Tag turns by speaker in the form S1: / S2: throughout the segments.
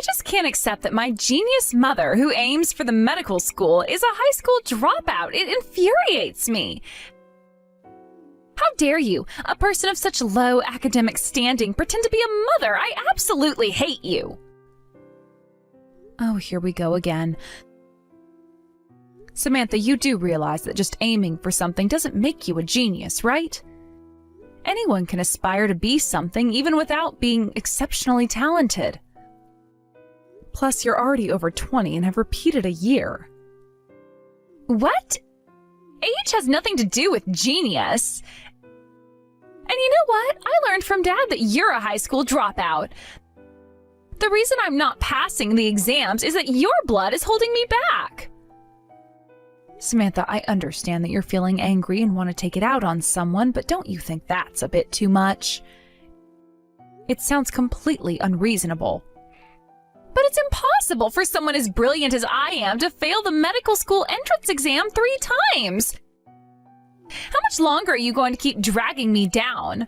S1: just can't accept that my genius mother, who aims for the medical school, is a high school dropout. It infuriates me. How dare you, a person of such low academic standing, pretend to be a mother? I absolutely hate you. Oh, here we go again. Samantha, you do realize that just aiming for something doesn't make you a genius, right? Anyone can aspire to be something even without being exceptionally talented. Plus, you're already over 20 and have repeated a year. What? Age has nothing to do with genius. And you know what? I learned from Dad that you're a high school dropout. The reason I'm not passing the exams is that your blood is holding me back. Samantha, I understand that you're feeling angry and want to take it out on someone, but don't you think that's a bit too much? It sounds completely unreasonable. But it's impossible for someone as brilliant as I am to fail the medical school entrance exam 3 times. How much longer are you going to keep dragging me down?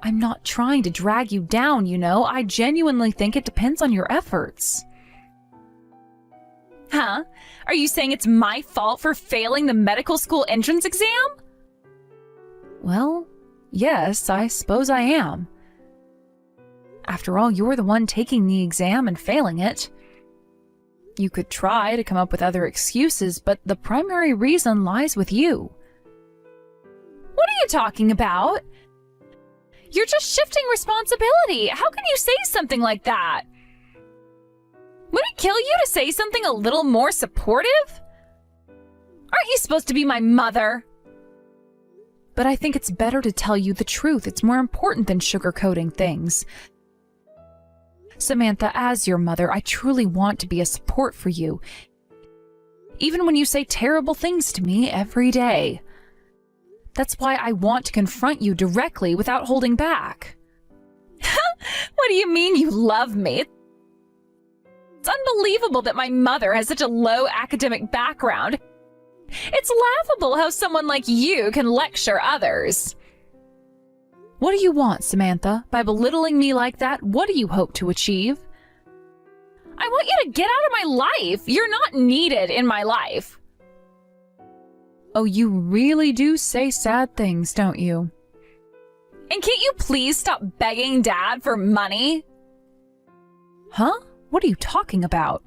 S1: I'm not trying to drag you down, you know. I genuinely think it depends on your efforts. Huh? Are you saying it's my fault for failing the medical school entrance exam? Well, yes, I suppose I am. After all, you're the one taking the exam and failing it. You could try to come up with other excuses, but the primary reason lies with you. What are you talking about? You're just shifting responsibility. How can you say something like that? Would it kill you to say something a little more supportive? Aren't you supposed to be my mother? But I think it's better to tell you the truth. It's more important than sugarcoating things. Samantha, as your mother, I truly want to be a support for you, even when you say terrible things to me every day. That's why I want to confront you directly without holding back. What do you mean you love me? It's unbelievable that my mother has such a low academic background. It's laughable how someone like you can lecture others. What do you want, Samantha? By belittling me like that, what do you hope to achieve? I want you to get out of my life. You're not needed in my life. Oh, you really do say sad things, don't you? And can't you please stop begging Dad for money? Huh? What are you talking about?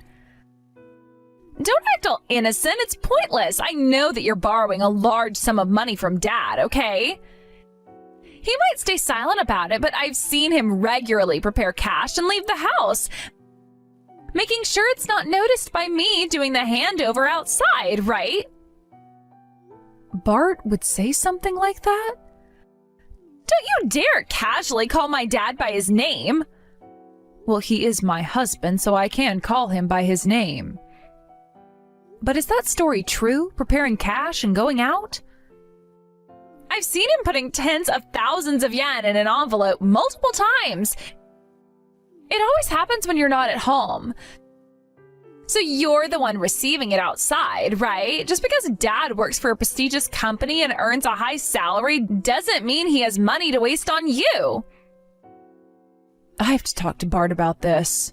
S1: Don't act all innocent. It's pointless. I know that you're borrowing a large sum of money from Dad, okay? He might stay silent about it, but I've seen him regularly prepare cash and leave the house, making sure it's not noticed by me doing the handover outside, right? Bart would say something like that? Don't you dare casually call my dad by his name. Well, he is my husband, so I can call him by his name. But is that story true? Preparing cash and going out? I've seen him putting tens of thousands of yen in an envelope multiple times. It always happens when you're not at home. So you're the one receiving it outside, right? Just because Dad works for a prestigious company and earns a high salary doesn't mean he has money to waste on you. I have to talk to Bart about this.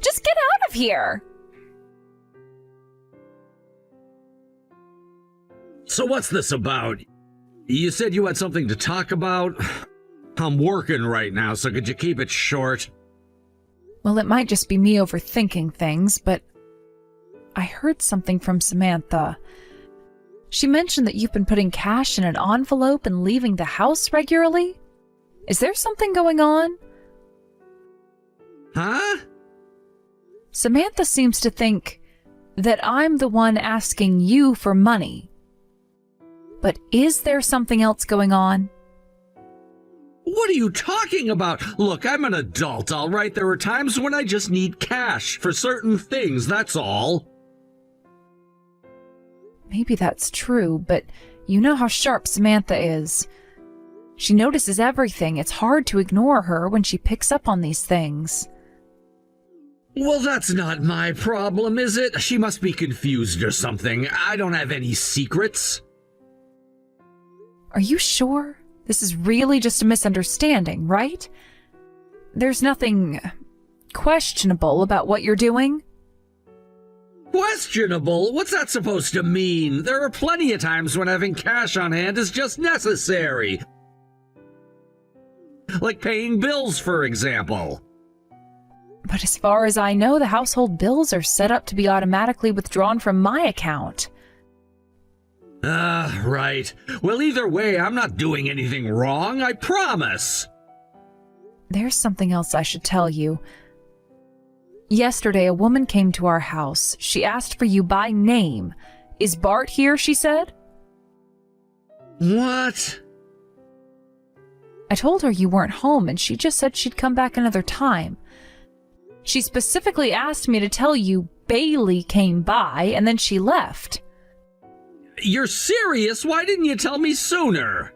S1: Just get out of here.
S2: So what's this about? You said you had something to talk about? I'm working right now, so could you keep it short?
S1: Well, it might just be me overthinking things, but I heard something from Samantha. She mentioned that you've been putting cash in an envelope and leaving the house regularly. Is there something going on?
S2: Huh?
S1: Samantha seems to think that I'm the one asking you for money. But is there something else going on?
S2: What are you talking about? Look, I'm an adult, all right? There are times when I just need cash for certain things, that's all.
S1: Maybe that's true, but you know how sharp Samantha is. She notices everything. It's hard to ignore her when she picks up on these things.
S2: Well, that's not my problem, is it? She must be confused or something. I don't have any secrets.
S1: Are you sure? This is really just a misunderstanding, right? There's nothing questionable about what you're doing?
S2: Questionable? What's that supposed to mean? There are plenty of times when having cash on hand is just necessary. Like paying bills, for example.
S1: But as far as I know, the household bills are set up to be automatically withdrawn from my account.
S2: Right. Well, either way, I'm not doing anything wrong, I promise.
S1: There's something else I should tell you. Yesterday, a woman came to our house. She asked for you by name. Is Bart here, she said?
S2: What?
S1: I told her you weren't home, and she just said she'd come back another time. She specifically asked me to tell you Bailey came by, and then she left.
S2: You're serious? Why didn't you tell me sooner?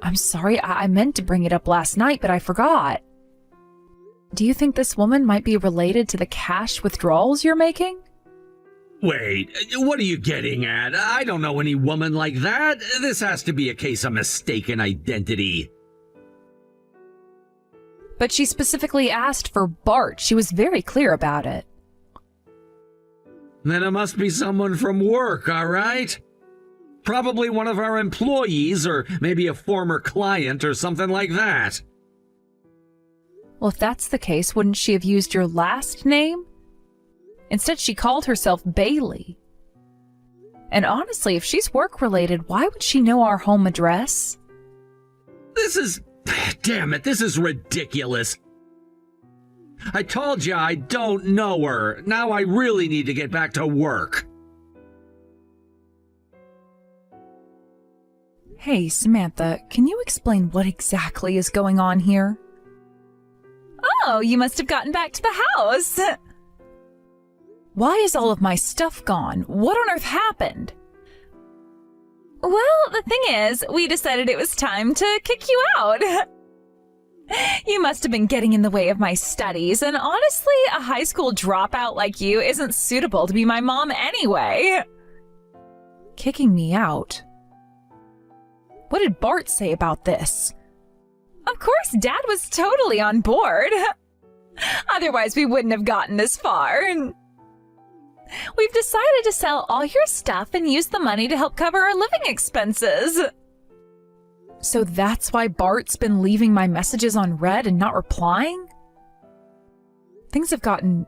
S1: I'm sorry, I meant to bring it up last night, but I forgot. Do you think this woman might be related to the cash withdrawals you're making?
S2: Wait, what are you getting at? I don't know any woman like that. This has to be a case of mistaken identity.
S1: But she specifically asked for Bart. She was very clear about it.
S2: Then it must be someone from work, all right? Probably one of our employees, or maybe a former client or something like that.
S1: Well, if that's the case, wouldn't she have used your last name? Instead, she called herself Bailey. And honestly, if she's work-related, why would she know our home address?
S2: Damn it, this is ridiculous. I told you I don't know her. Now I really need to get back to work.
S1: Hey, Samantha, can you explain what exactly is going on here? Oh, you must have gotten back to the house. Why is all of my stuff gone? What on earth happened? Well, the thing is, we decided it was time to kick you out. You must have been getting in the way of my studies, and honestly, a high school dropout like you isn't suitable to be my mom anyway. Kicking me out? What did Bart say about this? Of course, Dad was totally on board. Otherwise, we wouldn't have gotten this far. We've decided to sell all your stuff and use the money to help cover our living expenses. So that's why Bart's been leaving my messages on read and not replying? Things have gotten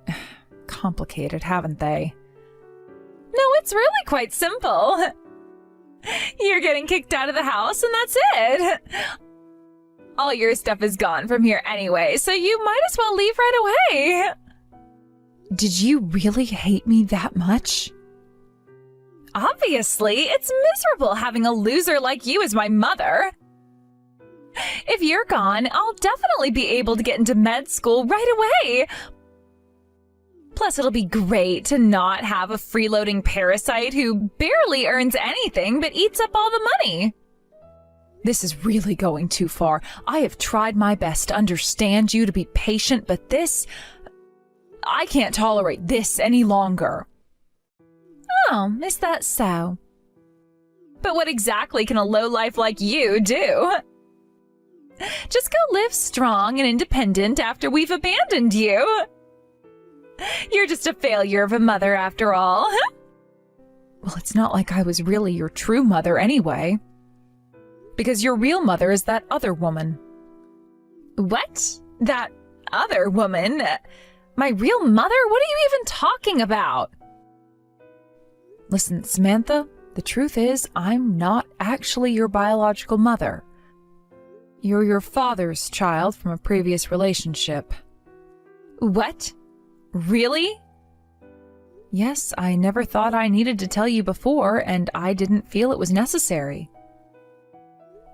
S1: complicated, haven't they? No, it's really quite simple. You're getting kicked out of the house and that's it. All your stuff is gone from here anyway, so you might as well leave right away. Did you really hate me that much? Obviously, it's miserable having a loser like you as my mother. If you're gone, I'll definitely be able to get into med school right away. Plus, it'll be great to not have a freeloading parasite who barely earns anything but eats up all the money. This is really going too far. I have tried my best to understand you, to be patient, but I can't tolerate this any longer. Oh, is that so? But what exactly can a lowlife like you do? Just go live strong and independent after we've abandoned you. You're just a failure of a mother after all. Well, it's not like I was really your true mother anyway. Because your real mother is that other woman. What? That other woman? My real mother? What are you even talking about? Listen, Samantha, the truth is I'm not actually your biological mother. You're your father's child from a previous relationship. What? Really? Yes, I never thought I needed to tell you before, and I didn't feel it was necessary.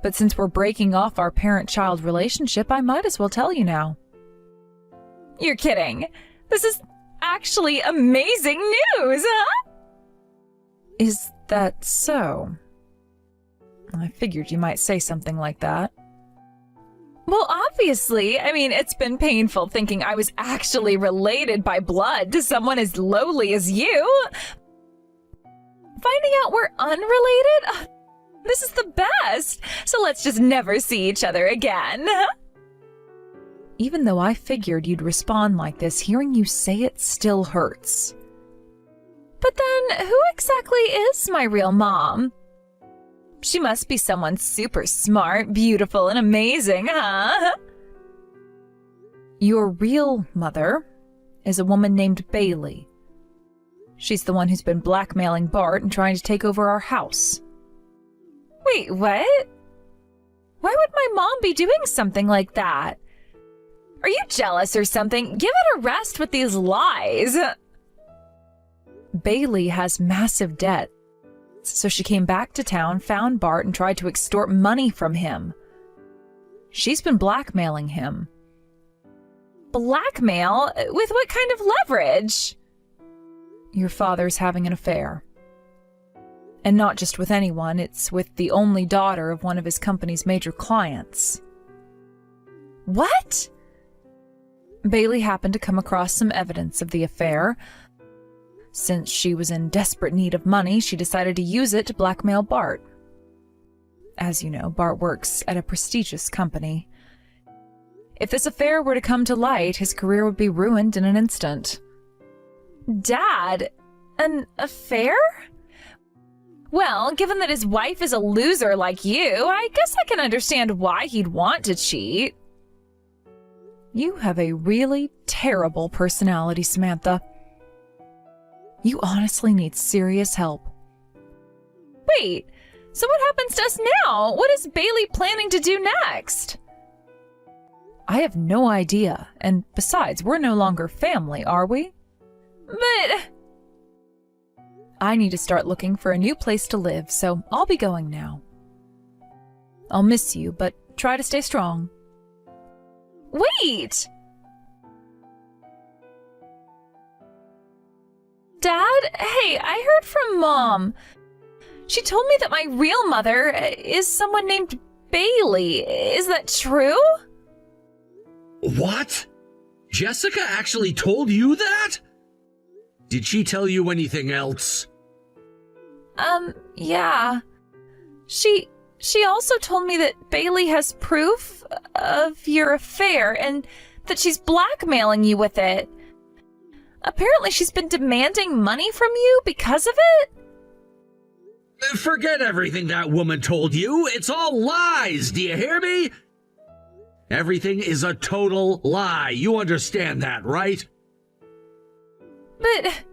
S1: But since we're breaking off our parent-child relationship, I might as well tell you now. You're kidding. This is actually amazing news, huh? Is that so? I figured you might say something like that. Well, obviously. I mean, it's been painful thinking I was actually related by blood to someone as lowly as you. Finding out we're unrelated? This is the best. So let's just never see each other again. Even though I figured you'd respond like this, hearing you say it still hurts. But then, who exactly is my real mom? She must be someone super smart, beautiful, and amazing, huh? Your real mother is a woman named Bailey. She's the one who's been blackmailing Bart and trying to take over our house. Wait, what? Why would my mom be doing something like that? Are you jealous or something? Give it a rest with these lies. Bailey has massive debt, so she came back to town, found Bart, and tried to extort money from him. She's been blackmailing him. Blackmail? With what kind of leverage? Your father's having an affair. And not just with anyone, it's with the only daughter of one of his company's major clients. What? Bailey happened to come across some evidence of the affair. Since she was in desperate need of money, she decided to use it to blackmail Bart. As you know, Bart works at a prestigious company. If this affair were to come to light, his career would be ruined in an instant. Dad, an affair? Well, given that his wife is a loser like you, I guess I can understand why he'd want to cheat. You have a really terrible personality, Samantha. You honestly need serious help. Wait, so what happens to us now? What is Bailey planning to do next? I have no idea, and besides, we're no longer family, are we? But I need to start looking for a new place to live, so I'll be going now. I'll miss you, but try to stay strong. Wait! Dad? Hey, I heard from Mom. She told me that my real mother is someone named Bailey. Is that true?
S2: What? Jessica actually told you that? Did she tell you anything else?
S1: Yeah. She also told me that Bailey has proof of your affair and that she's blackmailing you with it. Apparently she's been demanding money from you because of it?
S2: Forget everything that woman told you. It's all lies, do you hear me? Everything is a total lie. You understand that, right?
S1: But...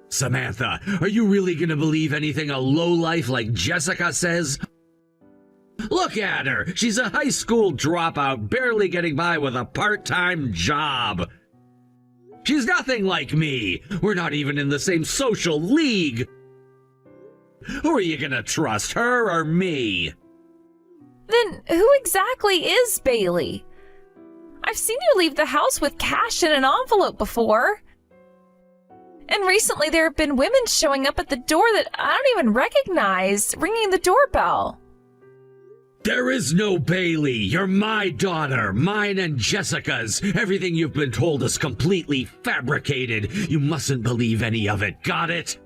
S2: Samantha, are you really gonna believe anything a lowlife like Jessica says? Look at her. She's a high school dropout, barely getting by with a part-time job. She's nothing like me. We're not even in the same social league. Who are you gonna trust, her or me?
S1: Then who exactly is Bailey? I've seen you leave the house with cash in an envelope before. And recently there have been women showing up at the door that I don't even recognize, ringing the doorbell.
S2: There is no Bailey. You're my daughter, mine and Jessica's. Everything you've been told is completely fabricated. You mustn't believe any of it. Got it?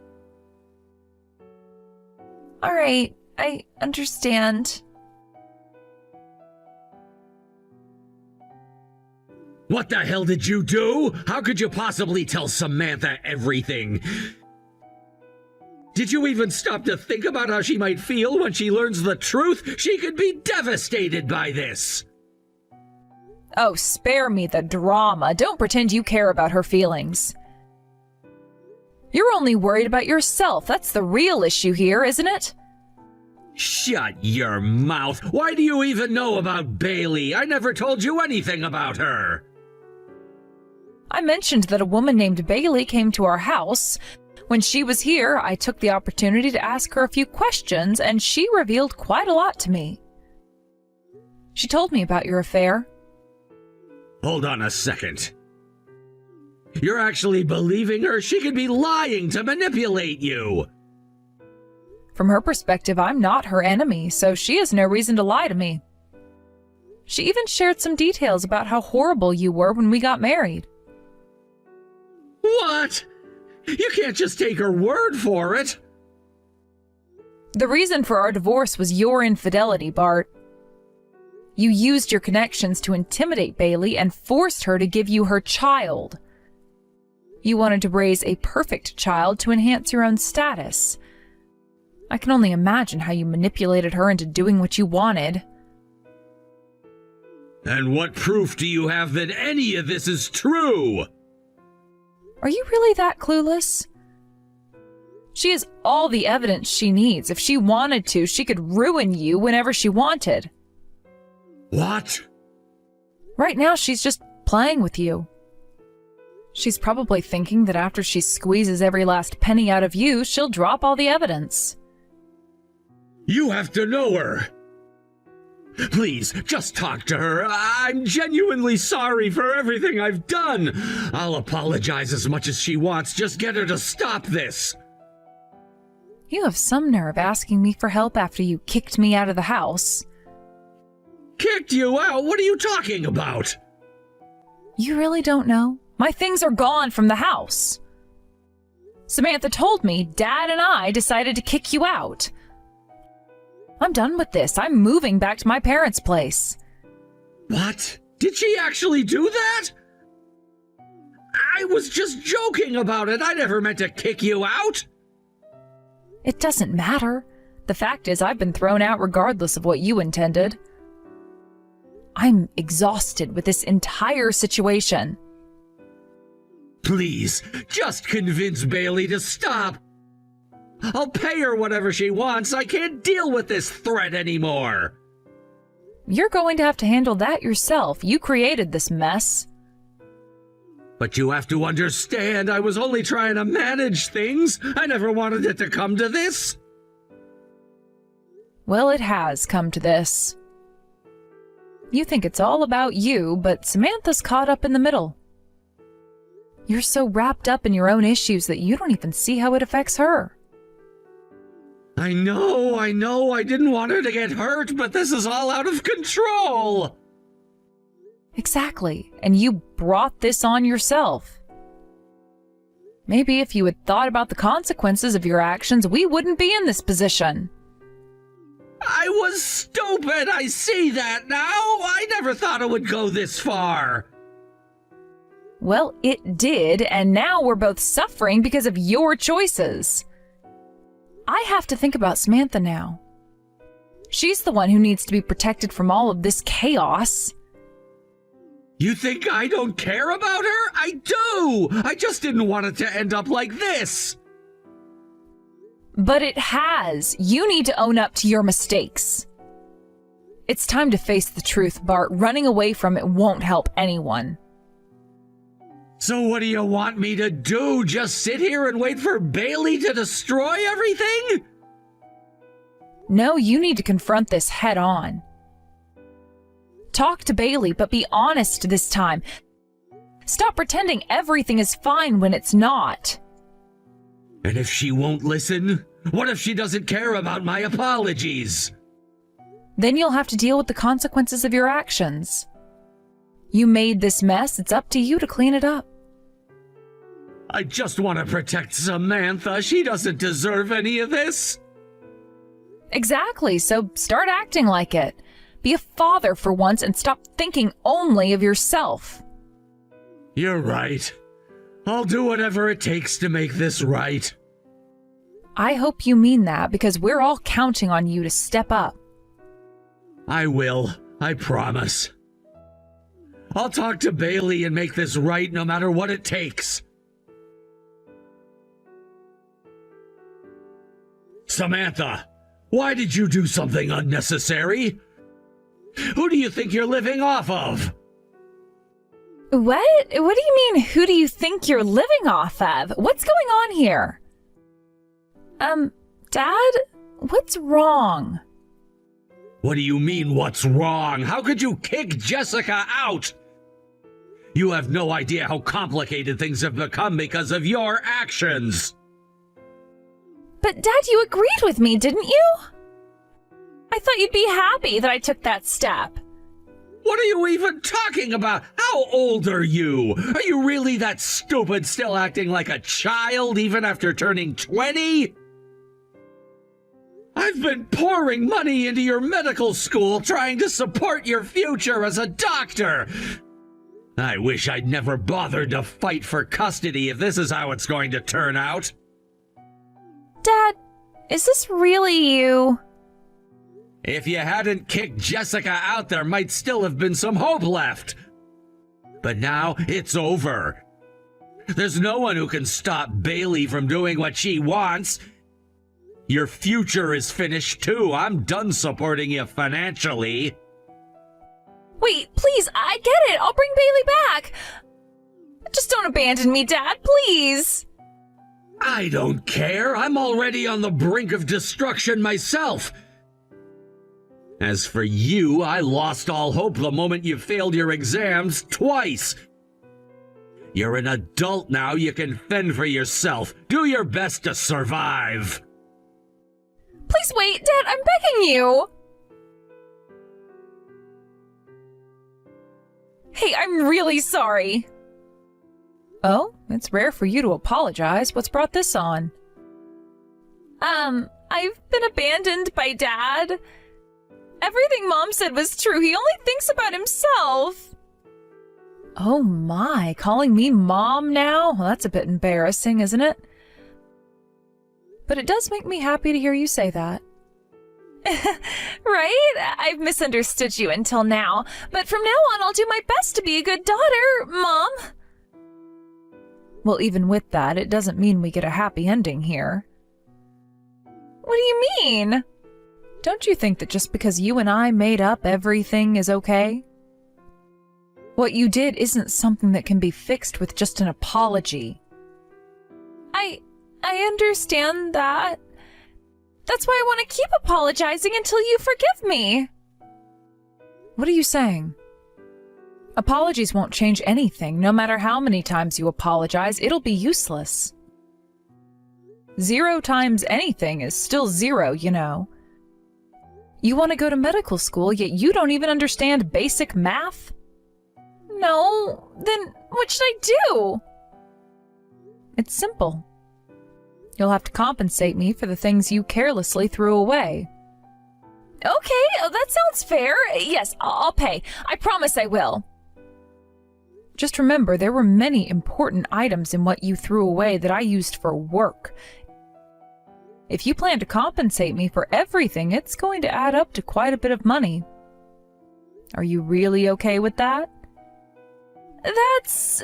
S1: All right, I understand.
S2: What the hell did you do? How could you possibly tell Samantha everything? Did you even stop to think about how she might feel when she learns the truth? She could be devastated by this.
S1: Oh, spare me the drama. Don't pretend you care about her feelings. You're only worried about yourself. That's the real issue here, isn't it?
S2: Shut your mouth. Why do you even know about Bailey? I never told you anything about her.
S1: I mentioned that a woman named Bailey came to our house. When she was here, I took the opportunity to ask her a few questions, and she revealed quite a lot to me. She told me about your affair.
S2: Hold on a second. You're actually believing her? She could be lying to manipulate you.
S1: From her perspective, I'm not her enemy, so she has no reason to lie to me. She even shared some details about how horrible you were when we got married.
S2: What? You can't just take her word for it.
S1: The reason for our divorce was your infidelity, Bart. You used your connections to intimidate Bailey and forced her to give you her child. You wanted to raise a perfect child to enhance your own status. I can only imagine how you manipulated her into doing what you wanted.
S2: And what proof do you have that any of this is true?
S1: Are you really that clueless? She has all the evidence she needs. If she wanted to, she could ruin you whenever she wanted.
S2: What?
S1: Right now, she's just playing with you. She's probably thinking that after she squeezes every last penny out of you, she'll drop all the evidence.
S2: You have to know her. Please, just talk to her. I'm genuinely sorry for everything I've done. I'll apologize as much as she wants. Just get her to stop this.
S1: You have some nerve asking me for help after you kicked me out of the house.
S2: Kicked you out? What are you talking about?
S1: You really don't know? My things are gone from the house. Samantha told me Dad and I decided to kick you out. I'm done with this. I'm moving back to my parents' place.
S2: What? Did she actually do that? I was just joking about it. I never meant to kick you out.
S1: It doesn't matter. The fact is, I've been thrown out regardless of what you intended. I'm exhausted with this entire situation.
S2: Please, just convince Bailey to stop. I'll pay her whatever she wants. I can't deal with this threat anymore.
S1: You're going to have to handle that yourself. You created this mess.
S2: But you have to understand, I was only trying to manage things. I never wanted it to come to this.
S1: Well, it has come to this. You think it's all about you, but Samantha's caught up in the middle. You're so wrapped up in your own issues that you don't even see how it affects her.
S2: I know, I didn't want her to get hurt, but this is all out of control.
S1: Exactly, and you brought this on yourself. Maybe if you had thought about the consequences of your actions, we wouldn't be in this position.
S2: I was stupid, I see that now. I never thought it would go this far.
S1: Well, it did, and now we're both suffering because of your choices. I have to think about Samantha now. She's the one who needs to be protected from all of this chaos.
S2: You think I don't care about her? I do! I just didn't want it to end up like this.
S1: But it has. You need to own up to your mistakes. It's time to face the truth, Bart. Running away from it won't help anyone.
S2: So what do you want me to do? Just sit here and wait for Bailey to destroy everything?
S1: No, you need to confront this head on. Talk to Bailey, but be honest this time. Stop pretending everything is fine when it's not.
S2: And if she won't listen? What if she doesn't care about my apologies?
S1: Then you'll have to deal with the consequences of your actions. You made this mess, it's up to you to clean it up.
S2: I just want to protect Samantha. She doesn't deserve any of this.
S1: Exactly, so start acting like it. Be a father for once and stop thinking only of yourself.
S2: You're right. I'll do whatever it takes to make this right.
S1: I hope you mean that because we're all counting on you to step up.
S2: I will. I promise. I'll talk to Bailey and make this right no matter what it takes. Samantha, why did you do something unnecessary? Who do you think you're living off of?
S1: What? What do you mean, who do you think you're living off of? What's going on here? Dad? What's wrong?
S2: What do you mean, what's wrong? How could you kick Jessica out? You have no idea how complicated things have become because of your actions.
S1: But Dad, you agreed with me, didn't you? I thought you'd be happy that I took that step.
S2: What are you even talking about? How old are you? Are you really that stupid, still acting like a child even after turning 20? I've been pouring money into your medical school trying to support your future as a doctor. I wish I'd never bothered to fight for custody if this is how it's going to turn out.
S1: Dad, is this really you?
S2: If you hadn't kicked Jessica out, there might still have been some hope left. But now it's over. There's no one who can stop Bailey from doing what she wants. Your future is finished too. I'm done supporting you financially.
S1: Wait, please, I get it. I'll bring Bailey back. Just don't abandon me, Dad, please.
S2: I don't care. I'm already on the brink of destruction myself. As for you, I lost all hope the moment you failed your exams twice. You're an adult now. You can fend for yourself. Do your best to survive.
S1: Please wait, Dad, I'm begging you. Hey, I'm really sorry. Oh, it's rare for you to apologize. What's brought this on? I've been abandoned by Dad. Everything Mom said was true. He only thinks about himself. Oh my, calling me Mom now? Well, that's a bit embarrassing, isn't it? But it does make me happy to hear you say that. Right? I've misunderstood you until now, but from now on I'll do my best to be a good daughter, Mom. Well, even with that, it doesn't mean we get a happy ending here. What do you mean? Don't you think that just because you and I made up, everything is okay? What you did isn't something that can be fixed with just an apology. I understand that. That's why I want to keep apologizing until you forgive me. What are you saying? Apologies won't change anything. No matter how many times you apologize, it'll be useless. 0 times anything is still 0, you know. You want to go to medical school, yet you don't even understand basic math? No, then what should I do? It's simple. You'll have to compensate me for the things you carelessly threw away. Okay, that sounds fair. Yes, I'll pay. I promise I will. Just remember, there were many important items in what you threw away that I used for work. If you plan to compensate me for everything, it's going to add up to quite a bit of money. Are you really okay with that? That's...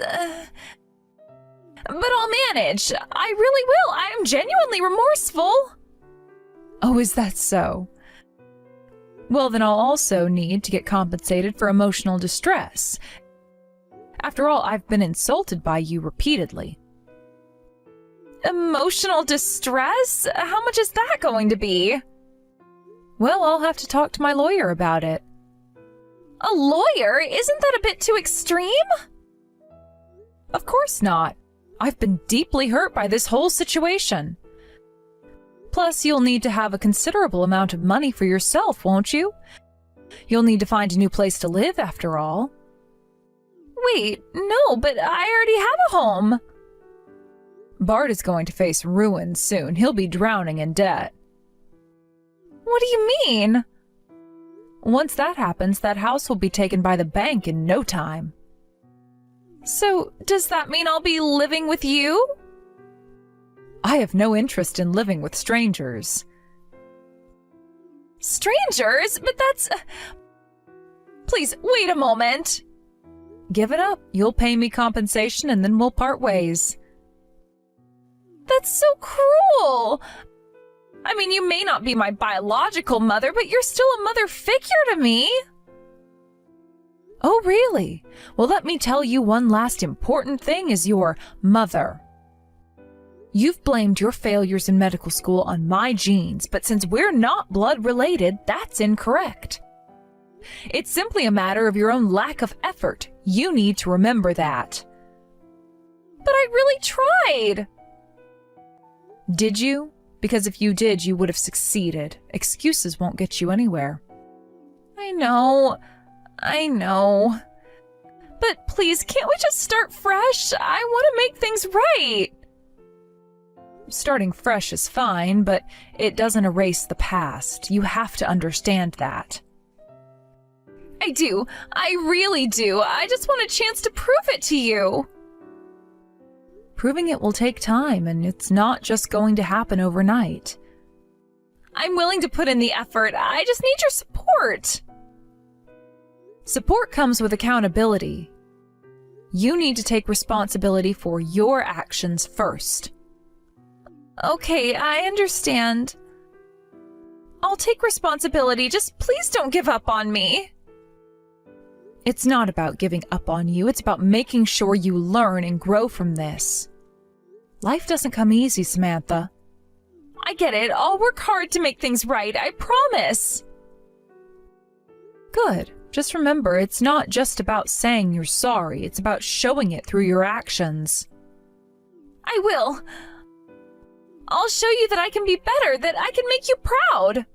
S1: But I'll manage. I really will. I am genuinely remorseful. Oh, is that so? Well, then I'll also need to get compensated for emotional distress. After all, I've been insulted by you repeatedly. Emotional distress? How much is that going to be? Well, I'll have to talk to my lawyer about it. A lawyer? Isn't that a bit too extreme? Of course not. I've been deeply hurt by this whole situation. Plus, you'll need to have a considerable amount of money for yourself, won't you? You'll need to find a new place to live, after all. Wait, no, but I already have a home. Bart is going to face ruin soon. He'll be drowning in debt. What do you mean? Once that happens, that house will be taken by the bank in no time. So, does that mean I'll be living with you? I have no interest in living with strangers. Strangers? But that's... Please, wait a moment. Give it up. You'll pay me compensation and then we'll part ways. That's so cruel. I mean, you may not be my biological mother, but you're still a mother figure to me. Oh, really? Well, let me tell you one last important thing as your mother. You've blamed your failures in medical school on my genes, but since we're not blood related, that's incorrect. It's simply a matter of your own lack of effort. You need to remember that. But I really tried. Did you? Because if you did, you would have succeeded. Excuses won't get you anywhere. I know. But please, can't we just start fresh? I want to make things right. Starting fresh is fine, but it doesn't erase the past. You have to understand that. I do. I really do. I just want a chance to prove it to you. Proving it will take time, and it's not just going to happen overnight. I'm willing to put in the effort. I just need your support. Support comes with accountability. You need to take responsibility for your actions first. Okay, I understand. I'll take responsibility. Just please don't give up on me. It's not about giving up on you. It's about making sure you learn and grow from this. Life doesn't come easy, Samantha. I get it. I'll work hard to make things right. I promise. Good. Just remember, it's not just about saying you're sorry. It's about showing it through your actions. I will. I'll show you that I can be better, that I can make you proud.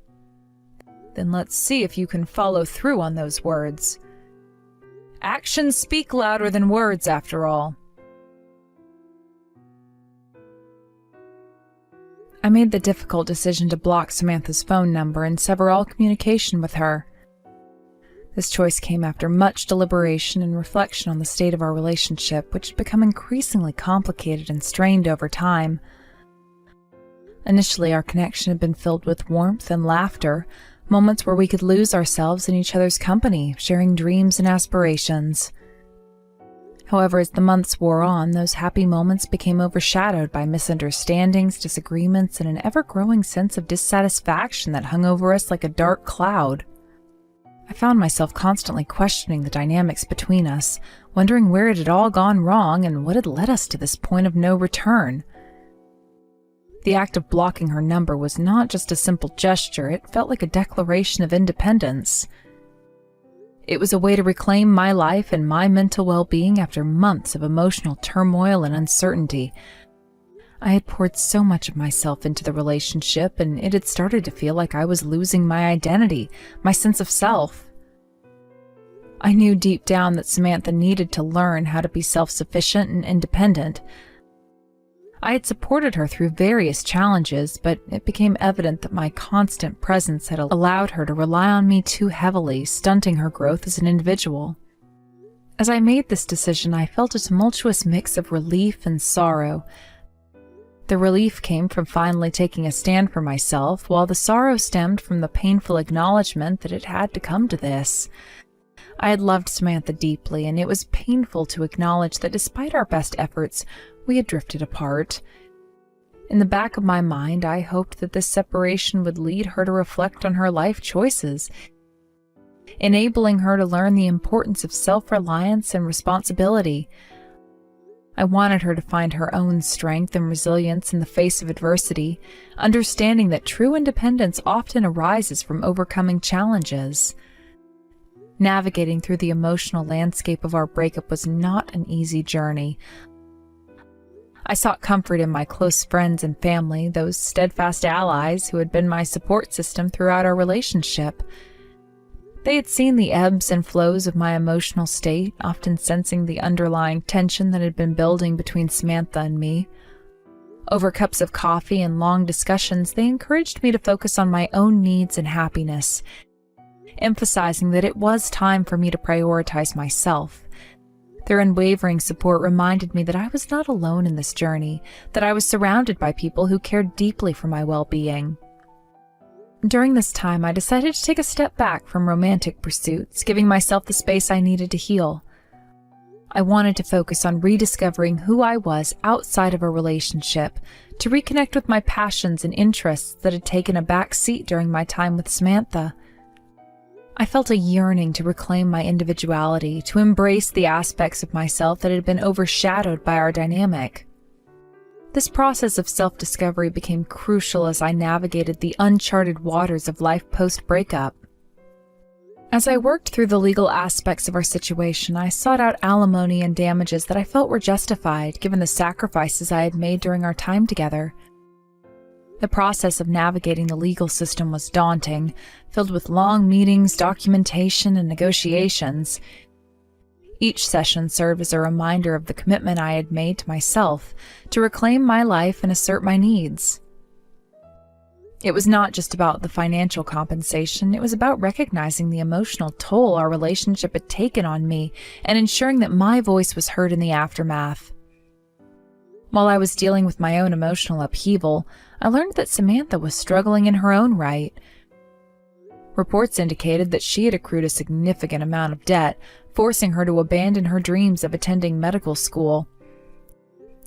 S1: Then let's see if you can follow through on those words. Actions speak louder than words, after all. I made the difficult decision to block Samantha's phone number and sever all communication with her. This choice came after much deliberation and reflection on the state of our relationship, which had become increasingly complicated and strained over time. Initially, our connection had been filled with warmth and laughter, moments where we could lose ourselves in each other's company, sharing dreams and aspirations. However, as the months wore on, those happy moments became overshadowed by misunderstandings, disagreements, and an ever-growing sense of dissatisfaction that hung over us like a dark cloud. I found myself constantly questioning the dynamics between us, wondering where it had all gone wrong and what had led us to this point of no return. The act of blocking her number was not just a simple gesture, it felt like a declaration of independence. It was a way to reclaim my life and my mental well-being after months of emotional turmoil and uncertainty. I had poured so much of myself into the relationship, and it had started to feel like I was losing my identity, my sense of self. I knew deep down that Samantha needed to learn how to be self-sufficient and independent. I had supported her through various challenges, but it became evident that my constant presence had allowed her to rely on me too heavily, stunting her growth as an individual. As I made this decision, I felt a tumultuous mix of relief and sorrow. The relief came from finally taking a stand for myself, while the sorrow stemmed from the painful acknowledgement that it had to come to this. I had loved Samantha deeply, and it was painful to acknowledge that despite our best efforts, we had drifted apart. In the back of my mind, I hoped that this separation would lead her to reflect on her life choices, enabling her to learn the importance of self-reliance and responsibility. I wanted her to find her own strength and resilience in the face of adversity, understanding that true independence often arises from overcoming challenges. Navigating through the emotional landscape of our breakup was not an easy journey. I sought comfort in my close friends and family, those steadfast allies who had been my support system throughout our relationship. They had seen the ebbs and flows of my emotional state, often sensing the underlying tension that had been building between Samantha and me. Over cups of coffee and long discussions, they encouraged me to focus on my own needs and happiness, emphasizing that it was time for me to prioritize myself. Their unwavering support reminded me that I was not alone in this journey, that I was surrounded by people who cared deeply for my well-being. During this time, I decided to take a step back from romantic pursuits, giving myself the space I needed to heal. I wanted to focus on rediscovering who I was outside of a relationship, to reconnect with my passions and interests that had taken a back seat during my time with Samantha. I felt a yearning to reclaim my individuality, to embrace the aspects of myself that had been overshadowed by our dynamic. This process of self-discovery became crucial as I navigated the uncharted waters of life post-breakup. As I worked through the legal aspects of our situation, I sought out alimony and damages that I felt were justified, given the sacrifices I had made during our time together. The process of navigating the legal system was daunting, filled with long meetings, documentation, and negotiations. Each session served as a reminder of the commitment I had made to myself to reclaim my life and assert my needs. It was not just about the financial compensation, it was about recognizing the emotional toll our relationship had taken on me and ensuring that my voice was heard in the aftermath. While I was dealing with my own emotional upheaval, I learned that Samantha was struggling in her own right. Reports indicated that she had accrued a significant amount of debt, forcing her to abandon her dreams of attending medical school.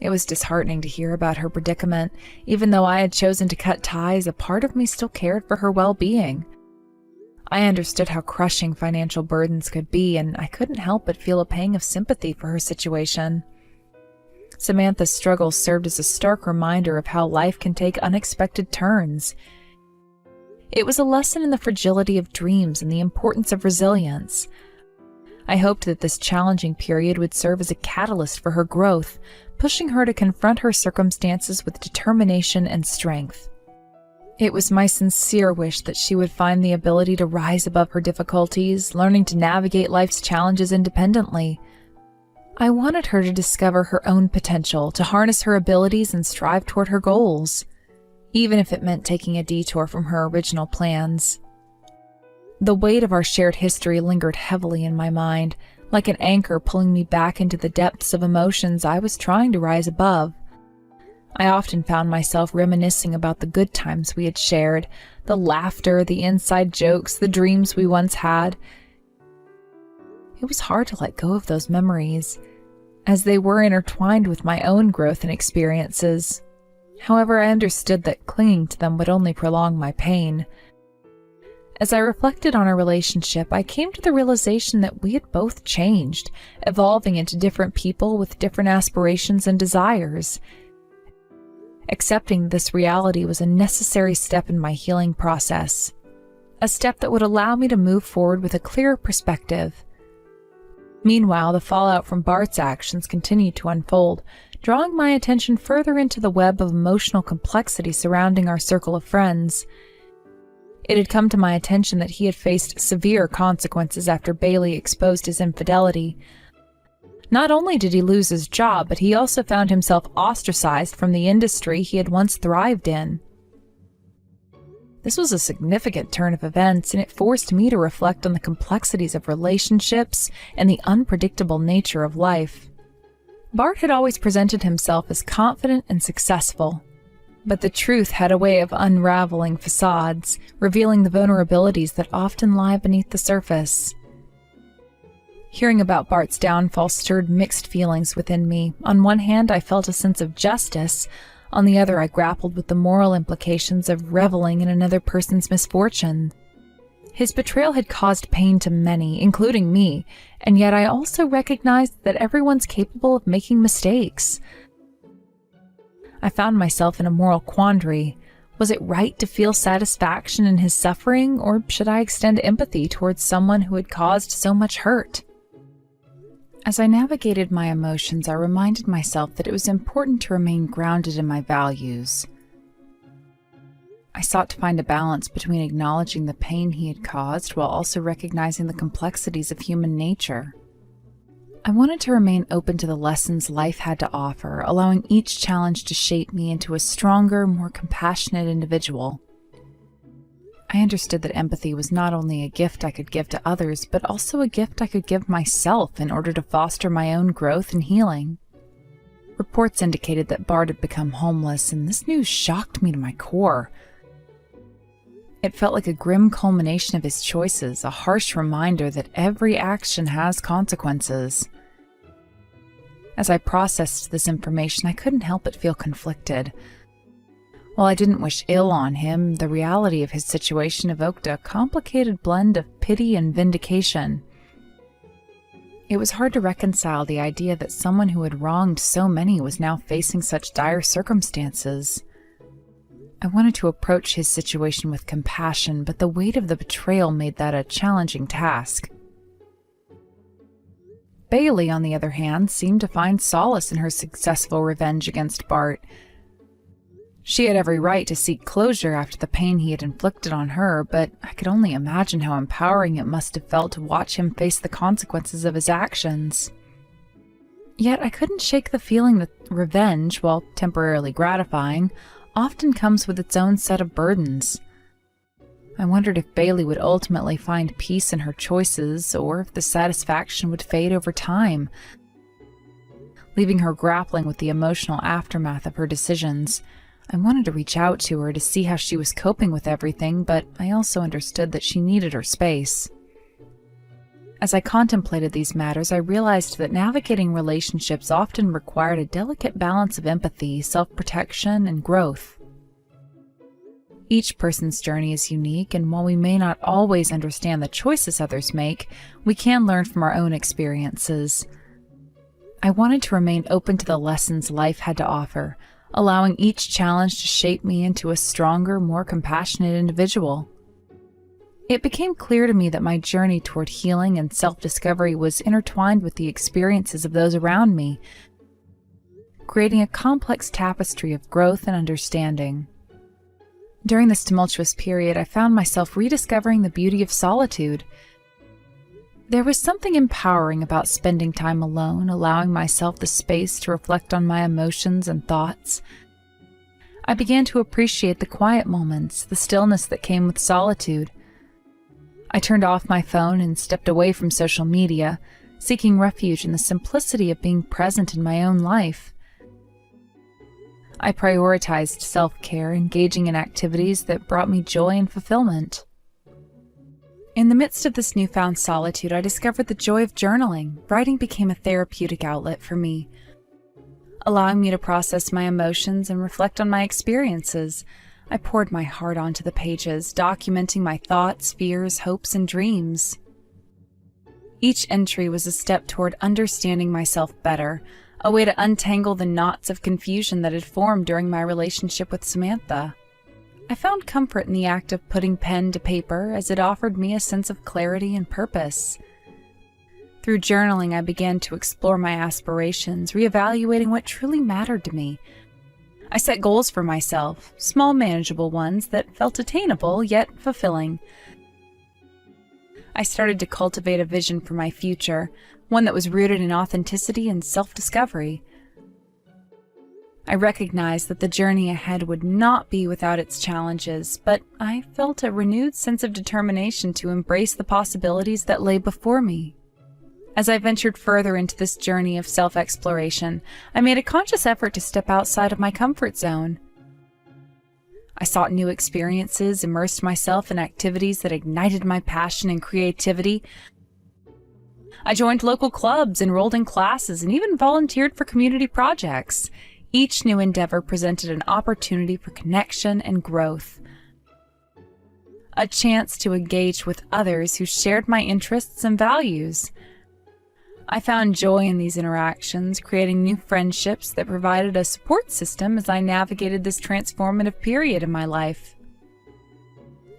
S1: It was disheartening to hear about her predicament. Even though I had chosen to cut ties, a part of me still cared for her well-being. I understood how crushing financial burdens could be, and I couldn't help but feel a pang of sympathy for her situation. Samantha's struggles served as a stark reminder of how life can take unexpected turns. It was a lesson in the fragility of dreams and the importance of resilience. I hoped that this challenging period would serve as a catalyst for her growth, pushing her to confront her circumstances with determination and strength. It was my sincere wish that she would find the ability to rise above her difficulties, learning to navigate life's challenges independently. I wanted her to discover her own potential, to harness her abilities and strive toward her goals, even if it meant taking a detour from her original plans. The weight of our shared history lingered heavily in my mind, like an anchor pulling me back into the depths of emotions I was trying to rise above. I often found myself reminiscing about the good times we had shared, the laughter, the inside jokes, the dreams we once had. It was hard to let go of those memories, as they were intertwined with my own growth and experiences. However, I understood that clinging to them would only prolong my pain. As I reflected on our relationship, I came to the realization that we had both changed, evolving into different people with different aspirations and desires. Accepting this reality was a necessary step in my healing process, a step that would allow me to move forward with a clearer perspective. Meanwhile, the fallout from Bart's actions continued to unfold, drawing my attention further into the web of emotional complexity surrounding our circle of friends. It had come to my attention that he had faced severe consequences after Bailey exposed his infidelity. Not only did he lose his job, but he also found himself ostracized from the industry he had once thrived in. This was a significant turn of events, and it forced me to reflect on the complexities of relationships and the unpredictable nature of life. Bart had always presented himself as confident and successful, but the truth had a way of unraveling facades, revealing the vulnerabilities that often lie beneath the surface. Hearing about Bart's downfall stirred mixed feelings within me. On one hand, I felt a sense of justice. On the other, I grappled with the moral implications of reveling in another person's misfortune. His betrayal had caused pain to many, including me, and yet I also recognized that everyone's capable of making mistakes. I found myself in a moral quandary. Was it right to feel satisfaction in his suffering, or should I extend empathy towards someone who had caused so much hurt? As I navigated my emotions, I reminded myself that it was important to remain grounded in my values. I sought to find a balance between acknowledging the pain he had caused while also recognizing the complexities of human nature. I wanted to remain open to the lessons life had to offer, allowing each challenge to shape me into a stronger, more compassionate individual. I understood that empathy was not only a gift I could give to others, but also a gift I could give myself in order to foster my own growth and healing. Reports indicated that Bart had become homeless, and this news shocked me to my core. It felt like a grim culmination of his choices, a harsh reminder that every action has consequences. As I processed this information, I couldn't help but feel conflicted. While I didn't wish ill on him, the reality of his situation evoked a complicated blend of pity and vindication. It was hard to reconcile the idea that someone who had wronged so many was now facing such dire circumstances. I wanted to approach his situation with compassion, but the weight of the betrayal made that a challenging task. Bailey, on the other hand, seemed to find solace in her successful revenge against Bart. She had every right to seek closure after the pain he had inflicted on her, but I could only imagine how empowering it must have felt to watch him face the consequences of his actions. Yet I couldn't shake the feeling that revenge, while temporarily gratifying, often comes with its own set of burdens. I wondered if Bailey would ultimately find peace in her choices, or if the satisfaction would fade over time, leaving her grappling with the emotional aftermath of her decisions. I wanted to reach out to her to see how she was coping with everything, but I also understood that she needed her space. As I contemplated these matters, I realized that navigating relationships often required a delicate balance of empathy, self-protection, and growth. Each person's journey is unique, and while we may not always understand the choices others make, we can learn from our own experiences. I wanted to remain open to the lessons life had to offer, allowing each challenge to shape me into a stronger, more compassionate individual. It became clear to me that my journey toward healing and self-discovery was intertwined with the experiences of those around me, creating a complex tapestry of growth and understanding. During this tumultuous period, I found myself rediscovering the beauty of solitude. There was something empowering about spending time alone, allowing myself the space to reflect on my emotions and thoughts. I began to appreciate the quiet moments, the stillness that came with solitude. I turned off my phone and stepped away from social media, seeking refuge in the simplicity of being present in my own life. I prioritized self-care, engaging in activities that brought me joy and fulfillment. In the midst of this newfound solitude, I discovered the joy of journaling. Writing became a therapeutic outlet for me, allowing me to process my emotions and reflect on my experiences. I poured my heart onto the pages, documenting my thoughts, fears, hopes, and dreams. Each entry was a step toward understanding myself better, a way to untangle the knots of confusion that had formed during my relationship with Samantha. I found comfort in the act of putting pen to paper, as it offered me a sense of clarity and purpose. Through journaling, I began to explore my aspirations, reevaluating what truly mattered to me. I set goals for myself, small, manageable ones that felt attainable yet fulfilling. I started to cultivate a vision for my future, one that was rooted in authenticity and self-discovery. I recognized that the journey ahead would not be without its challenges, but I felt a renewed sense of determination to embrace the possibilities that lay before me. As I ventured further into this journey of self-exploration, I made a conscious effort to step outside of my comfort zone. I sought new experiences, immersed myself in activities that ignited my passion and creativity. I joined local clubs, enrolled in classes, and even volunteered for community projects. Each new endeavor presented an opportunity for connection and growth, a chance to engage with others who shared my interests and values. I found joy in these interactions, creating new friendships that provided a support system as I navigated this transformative period in my life.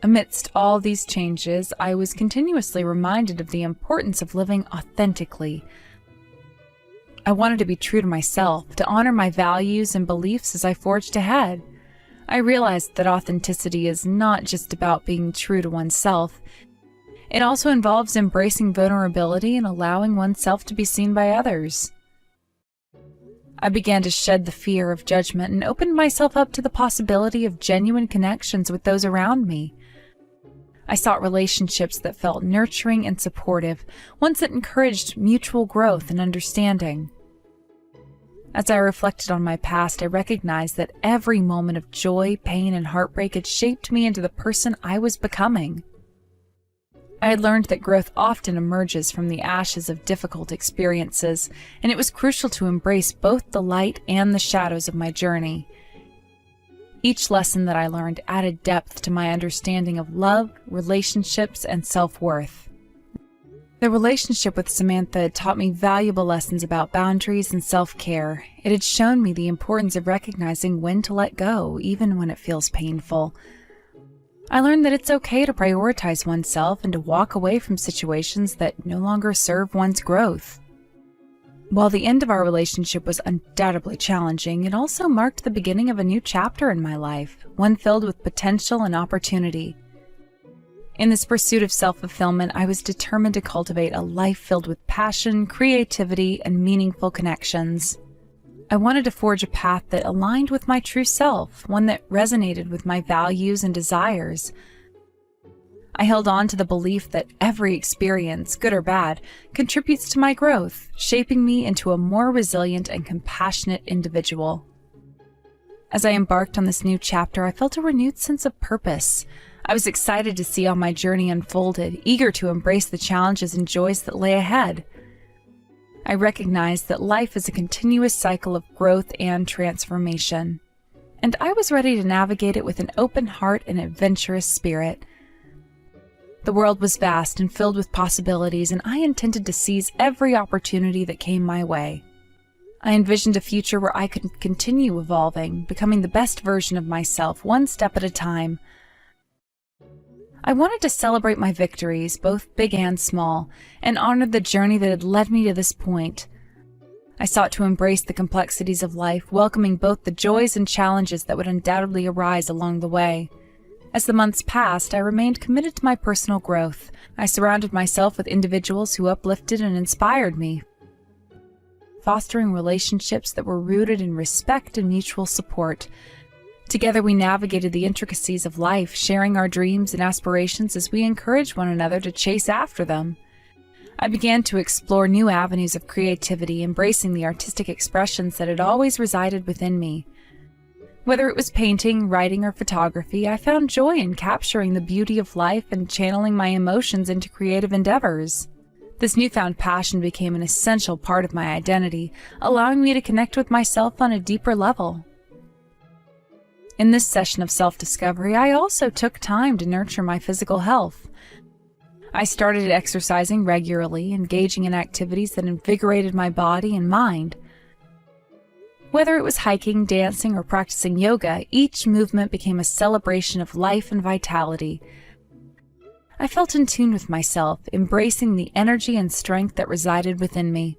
S1: Amidst all these changes, I was continuously reminded of the importance of living authentically. I wanted to be true to myself, to honor my values and beliefs as I forged ahead. I realized that authenticity is not just about being true to oneself. It also involves embracing vulnerability and allowing oneself to be seen by others. I began to shed the fear of judgment and opened myself up to the possibility of genuine connections with those around me. I sought relationships that felt nurturing and supportive, ones that encouraged mutual growth and understanding. As I reflected on my past, I recognized that every moment of joy, pain, and heartbreak had shaped me into the person I was becoming. I had learned that growth often emerges from the ashes of difficult experiences, and it was crucial to embrace both the light and the shadows of my journey. Each lesson that I learned added depth to my understanding of love, relationships, and self-worth. The relationship with Samantha had taught me valuable lessons about boundaries and self-care. It had shown me the importance of recognizing when to let go, even when it feels painful. I learned that it's okay to prioritize oneself and to walk away from situations that no longer serve one's growth. While the end of our relationship was undoubtedly challenging, it also marked the beginning of a new chapter in my life, one filled with potential and opportunity. In this pursuit of self-fulfillment, I was determined to cultivate a life filled with passion, creativity, and meaningful connections. I wanted to forge a path that aligned with my true self, one that resonated with my values and desires. I held on to the belief that every experience, good or bad, contributes to my growth, shaping me into a more resilient and compassionate individual. As I embarked on this new chapter, I felt a renewed sense of purpose. I was excited to see how my journey unfolded, eager to embrace the challenges and joys that lay ahead. I recognized that life is a continuous cycle of growth and transformation, and I was ready to navigate it with an open heart and adventurous spirit. The world was vast and filled with possibilities, and I intended to seize every opportunity that came my way. I envisioned a future where I could continue evolving, becoming the best version of myself, one step at a time. I wanted to celebrate my victories, both big and small, and honor the journey that had led me to this point. I sought to embrace the complexities of life, welcoming both the joys and challenges that would undoubtedly arise along the way. As the months passed, I remained committed to my personal growth. I surrounded myself with individuals who uplifted and inspired me, fostering relationships that were rooted in respect and mutual support. Together we navigated the intricacies of life, sharing our dreams and aspirations as we encouraged one another to chase after them. I began to explore new avenues of creativity, embracing the artistic expressions that had always resided within me. Whether it was painting, writing, or photography, I found joy in capturing the beauty of life and channeling my emotions into creative endeavors. This newfound passion became an essential part of my identity, allowing me to connect with myself on a deeper level. In this session of self-discovery, I also took time to nurture my physical health. I started exercising regularly, engaging in activities that invigorated my body and mind. Whether it was hiking, dancing, or practicing yoga, each movement became a celebration of life and vitality. I felt in tune with myself, embracing the energy and strength that resided within me.